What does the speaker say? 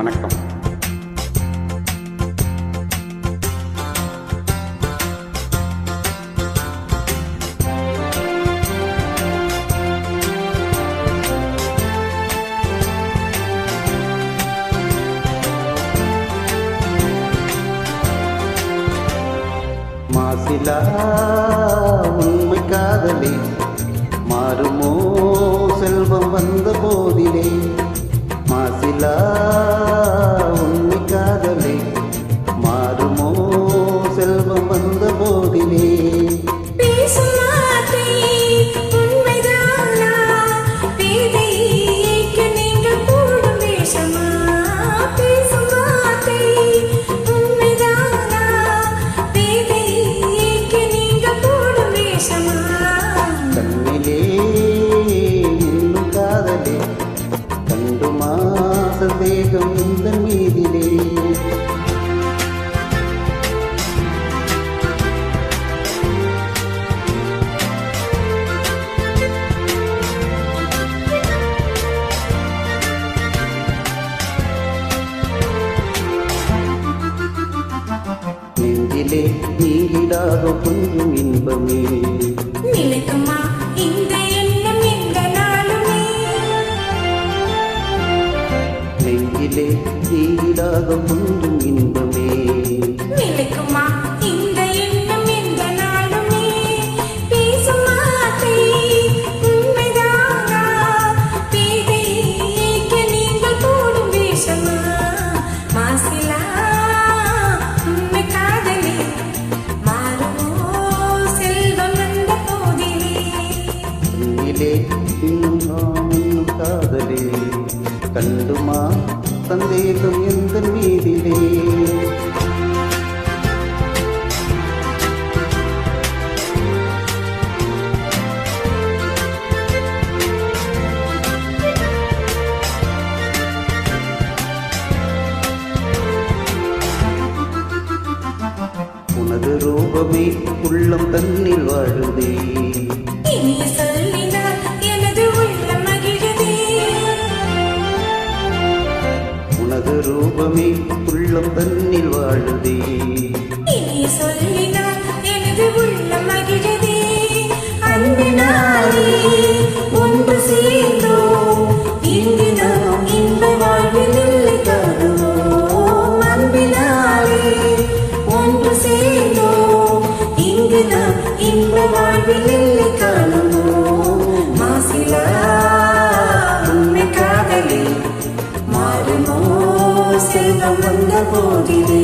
வணக்கம். மாசிலா உண்மை காதலே மாறுமோ செல்வம் வந்த போதிலே. மாசிலா உண்மை காதலே மாறுமோ செல்வம் வந்த போதிலே. தேகம் இந்த மீதிலே நெஞ்சிலே நீடாக கொஞ்சம் இன்பமே நிலைக்குமா இந்த எண்ணம் எந்த நாளுமே. நெஞ்சிலே நீடாக கொஞ்சம் இன்பமே நிலைக்குமா இந்த எண்ணம் எந்த நாளுமே. பேசும் வார்த்தை உண்மைதானா? பேதைக்கு நீங்கள் போடும் வேஷமா? மாசிலா உண்மை காதலே மாறுமோ செல்வம் வந்த போதிலே. கண்ணிலே இன்னும் நாம் இன்னும் காதலே கண்டுமா சந்தேகம் எந்த மீதிலே. உனது ரூபமே உள்ளம் தன்னில் வாழுதே. இனிய சொல்லினால் எனது உள்ளம் மகிழுதே. உனது ரூபமே உள்ளம் தன்னில் வாழுதே. இனிய சொல்லினால் எனது உள்ளம் மகிழுதே. அன்பினாலே ஒன்று சேர்ந்தோம் இன்று நாம் இன்ப வாழ்வில் இல்லை காணுவோம். அன்பினாலே ஒன்று சேர்ந்தோம் இங்கு நாம் இன்ப வாழ்வில் இல்லை காணுவோம். மாசிலா உண்மை காதலே மாறுமோ செல்வம் வந்த போதிலே.